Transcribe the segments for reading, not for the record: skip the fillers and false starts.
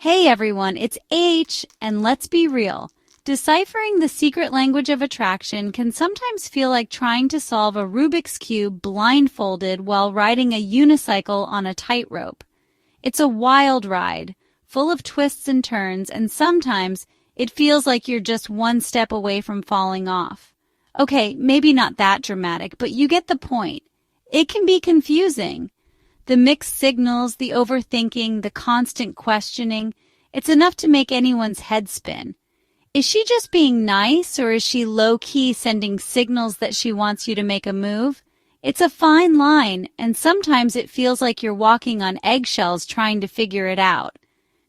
Hey everyone, it's H, and let's be real. Deciphering the secret language of attraction can sometimes feel like trying to solve a Rubik's Cube blindfolded while riding a unicycle on a tightrope. It's a wild ride, full of twists and turns, and sometimes it feels like you're just one step away from falling off. Okay, maybe not that dramatic, but you get the point. It can be confusing. The mixed signals, the overthinking, the constant questioning, it's enough to make anyone's head spin. Is she just being nice, or is she low-key sending signals that she wants you to make a move? It's a fine line, and sometimes it feels like you're walking on eggshells trying to figure it out.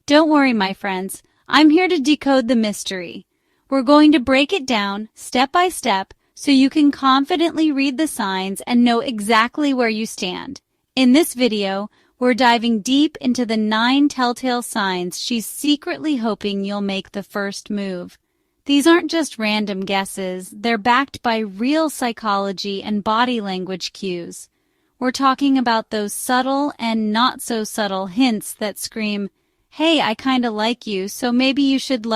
Don't worry, my friends. I'm here to decode the mystery. We're going to break it down, step by step, so you can confidently read the signs and know exactly where you stand. In this video, we're diving deep into the 9 telltale signs she's secretly hoping you'll make the first move. These aren't just random guesses, they're backed by real psychology and body language cues. We're talking about those subtle and not so subtle hints that scream, "Hey, I kinda like you, so maybe you should,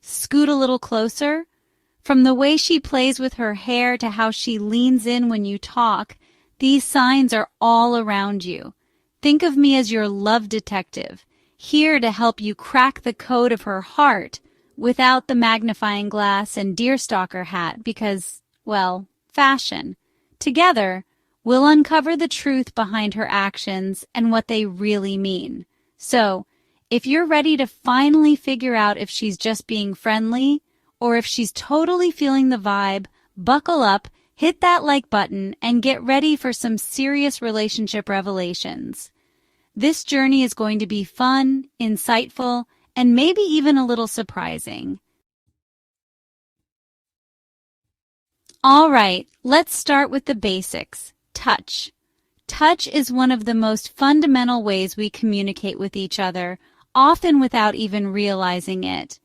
scoot a little closer." From the way she plays with her hair to how she leans in when you talk, these signs are all around you. Think of me as your love detective, here to help you crack the code of her heart without the magnifying glass and deerstalker hat because, well, fashion. Together, we'll uncover the truth behind her actions and what they really mean. So, if you're ready to finally figure out if she's just being friendly or if she's totally feeling the vibe, buckle up, hit that like button, and get ready for some serious relationship revelations. This journey is going to be fun, insightful, and maybe even a little surprising. All right, let's start with the basics. Touch. Touch is one of the most fundamental ways we communicate with each other, often without even realizing it.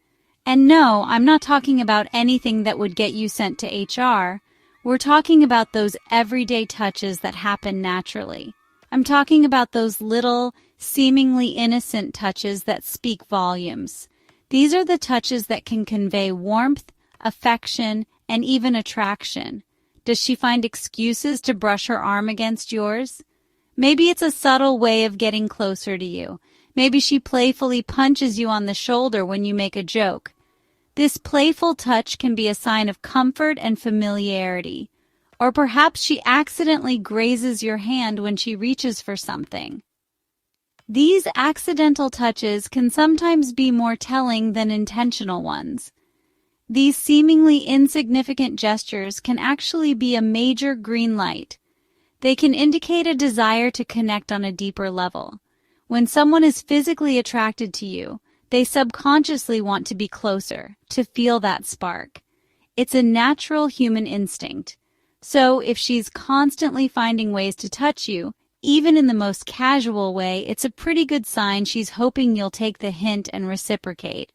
And no, I'm not talking about anything that would get you sent to HR. We're talking about those everyday touches that happen naturally. I'm talking about those little, seemingly innocent touches that speak volumes. These are the touches that can convey warmth, affection, and even attraction. Does she find excuses to brush her arm against yours? Maybe it's a subtle way of getting closer to you. Maybe she playfully punches you on the shoulder when you make a joke. This playful touch can be a sign of comfort and familiarity. Or perhaps she accidentally grazes your hand when she reaches for something. These accidental touches can sometimes be more telling than intentional ones. These seemingly insignificant gestures can actually be a major green light. They can indicate a desire to connect on a deeper level. When someone is physically attracted to you, they subconsciously want to be closer, to feel that spark. It's a natural human instinct. So if she's constantly finding ways to touch you, even in the most casual way, it's a pretty good sign she's hoping you'll take the hint and reciprocate.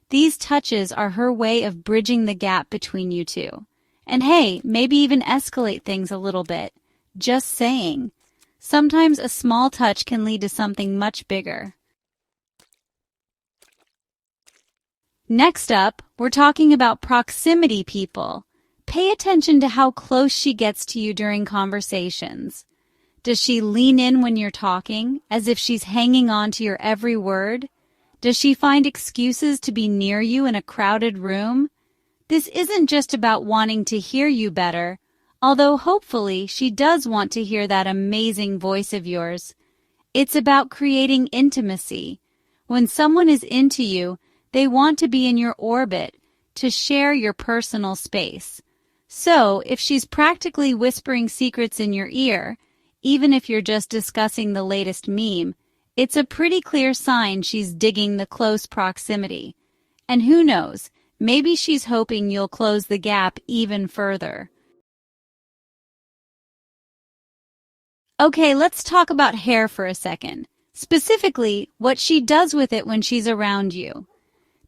These touches are her way of bridging the gap between you two. And hey, maybe even escalate things a little bit. Just saying. Sometimes a small touch can lead to something much bigger. Next up, we're talking about proximity people. Pay attention to how close she gets to you during conversations. Does she lean in when you're talking, as if she's hanging on to your every word? Does she find excuses to be near you in a crowded room? This isn't just about wanting to hear you better, although hopefully she does want to hear that amazing voice of yours. It's about creating intimacy. When someone is into you, they want to be in your orbit, to share your personal space. So, if she's practically whispering secrets in your ear, even if you're just discussing the latest meme, it's a pretty clear sign she's digging the close proximity. And who knows, maybe she's hoping you'll close the gap even further. Okay, let's talk about hair for a second. Specifically, what she does with it when she's around you.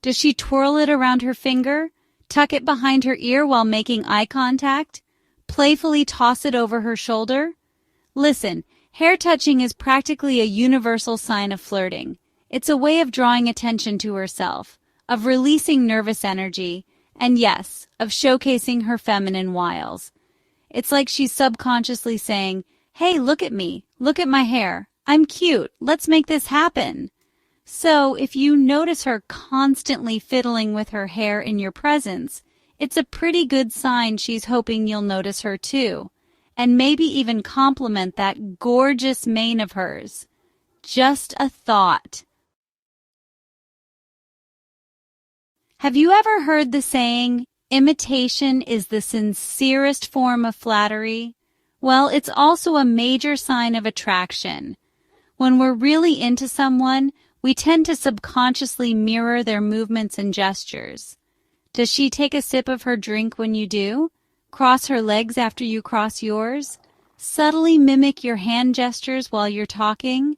Does she twirl it around her finger, tuck it behind her ear while making eye contact, playfully toss it over her shoulder? Listen, hair touching is practically a universal sign of flirting. It's a way of drawing attention to herself, of releasing nervous energy, and yes, of showcasing her feminine wiles. It's like she's subconsciously saying, "Hey, look at me. Look at my hair. I'm cute. Let's make this happen." So, if you notice her constantly fiddling with her hair in your presence, it's a pretty good sign she's hoping you'll notice her too, and maybe even compliment that gorgeous mane of hers. Just a thought. Have you ever heard the saying, imitation is the sincerest form of flattery? Well, it's also a major sign of attraction. When we're really into someone, we tend to subconsciously mirror their movements and gestures. Does she take a sip of her drink when you do? Cross her legs after you cross yours? Subtly mimic your hand gestures while you're talking?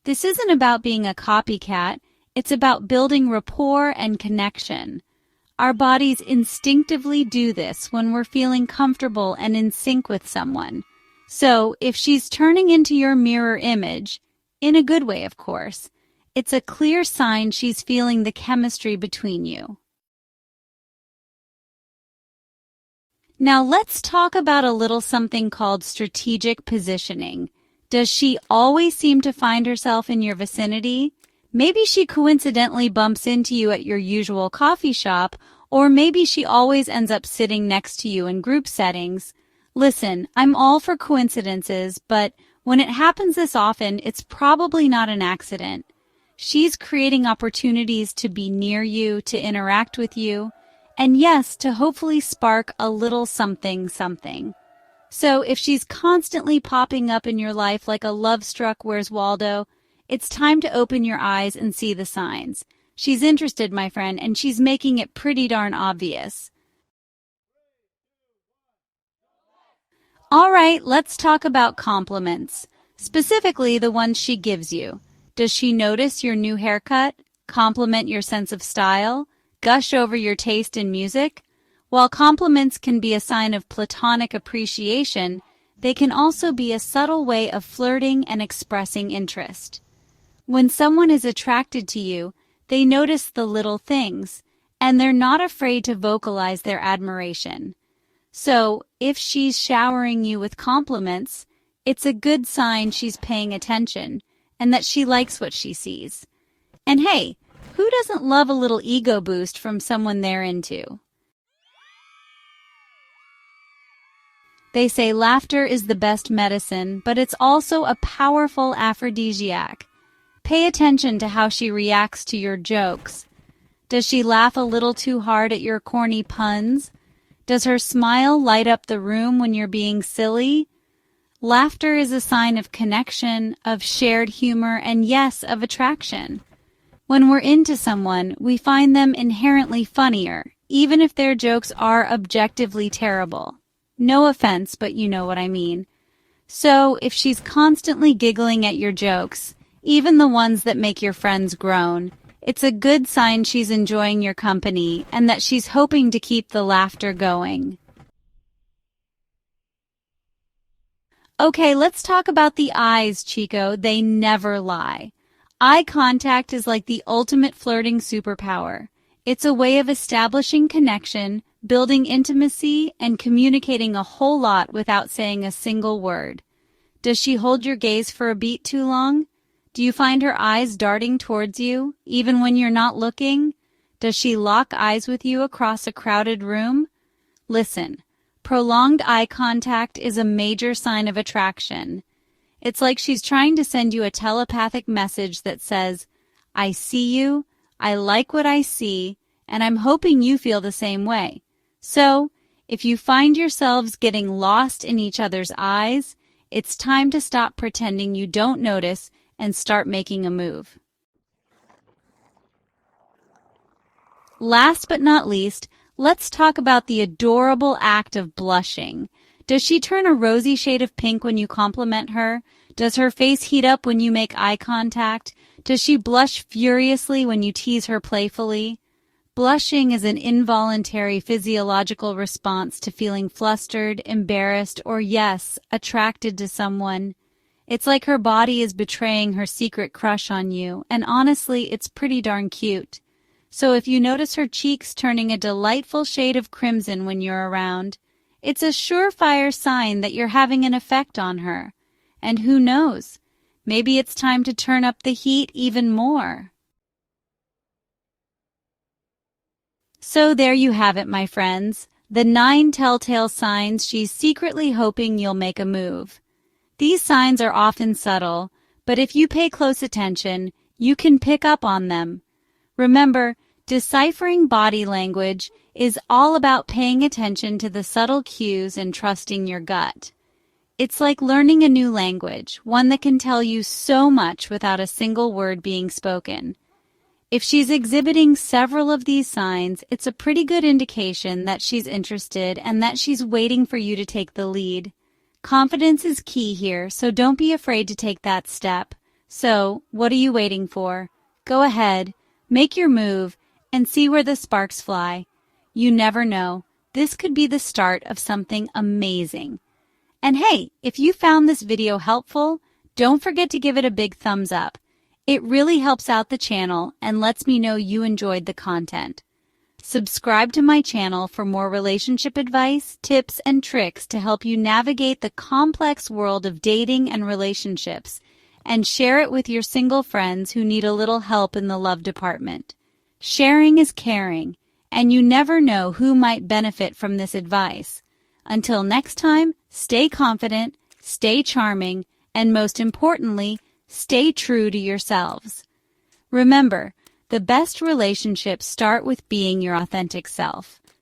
This isn't about being a copycat. It's about building rapport and connection. Our bodies instinctively do this when we're feeling comfortable and in sync with someone. So, if she's turning into your mirror image, in a good way, of course, it's a clear sign she's feeling the chemistry between you. Now let's talk about a little something called strategic positioning. Does she always seem to find herself in your vicinity? Maybe she coincidentally bumps into you at your usual coffee shop, or maybe she always ends up sitting next to you in group settings. Listen, I'm all for coincidences, but when it happens this often, it's probably not an accident. She's creating opportunities to be near you, to interact with you, and yes, to hopefully spark a little something something. So if she's constantly popping up in your life like a love-struck Where's Waldo, it's time to open your eyes and see the signs. She's interested, my friend, and she's making it pretty darn obvious. All right, let's talk about compliments, specifically the ones she gives you. Does she notice your new haircut, compliment your sense of style, gush over your taste in music? While compliments can be a sign of platonic appreciation, they can also be a subtle way of flirting and expressing interest. When someone is attracted to you, they notice the little things, and they're not afraid to vocalize their admiration. So, if she's showering you with compliments, it's a good sign she's paying attention and that she likes what she sees. And hey, who doesn't love a little ego boost from someone they're into? They say laughter is the best medicine, but it's also a powerful aphrodisiac. Pay attention to how she reacts to your jokes. Does she laugh a little too hard at your corny puns? Does her smile light up the room when you're being silly? Laughter is a sign of connection, of shared humor, and yes, of attraction. When we're into someone, we find them inherently funnier, even if their jokes are objectively terrible. No offense, but you know what I mean. So, if she's constantly giggling at your jokes, even the ones that make your friends groan, it's a good sign she's enjoying your company and that she's hoping to keep the laughter going. Okay, let's talk about the eyes, Chico. They never lie. Eye contact is like the ultimate flirting superpower. It's a way of establishing connection, building intimacy, and communicating a whole lot without saying a single word. Does she hold your gaze for a beat too long? Do you find her eyes darting towards you, even when you're not looking? Does she lock eyes with you across a crowded room? Listen, prolonged eye contact is a major sign of attraction. It's like she's trying to send you a telepathic message that says, I see you, I like what I see, and I'm hoping you feel the same way. So, if you find yourselves getting lost in each other's eyes, it's time to stop pretending you don't notice and start making a move. Last but not least, let's talk about the adorable act of blushing. Does she turn a rosy shade of pink when you compliment her? Does her face heat up when you make eye contact? Does she blush furiously when you tease her playfully? Blushing is an involuntary physiological response to feeling flustered, embarrassed, or yes, attracted to someone. It's like her body is betraying her secret crush on you, and honestly, it's pretty darn cute. So if you notice her cheeks turning a delightful shade of crimson when you're around, it's a surefire sign that you're having an effect on her. And who knows, maybe it's time to turn up the heat even more. So there you have it, my friends, the 9 telltale signs she's secretly hoping you'll make a move. These signs are often subtle, but if you pay close attention, you can pick up on them. Remember, deciphering body language is all about paying attention to the subtle cues and trusting your gut. It's like learning a new language, one that can tell you so much without a single word being spoken. If she's exhibiting several of these signs, it's a pretty good indication that she's interested and that she's waiting for you to take the lead. Confidence is key here, so don't be afraid to take that step. So, what are you waiting for? Go ahead, make your move, and see where the sparks fly. You never know. This could be the start of something amazing. And hey, if you found this video helpful, don't forget to give it a big thumbs up. It really helps out the channel and lets me know you enjoyed the content. Subscribe to my channel for more relationship advice, tips, and tricks to help you navigate the complex world of dating and relationships, and share it with your single friends who need a little help in the love department. Sharing is caring, and you never know who might benefit from this advice. Until next time, stay confident, stay charming, and most importantly, stay true to yourselves. Remember, the best relationships start with being your authentic self.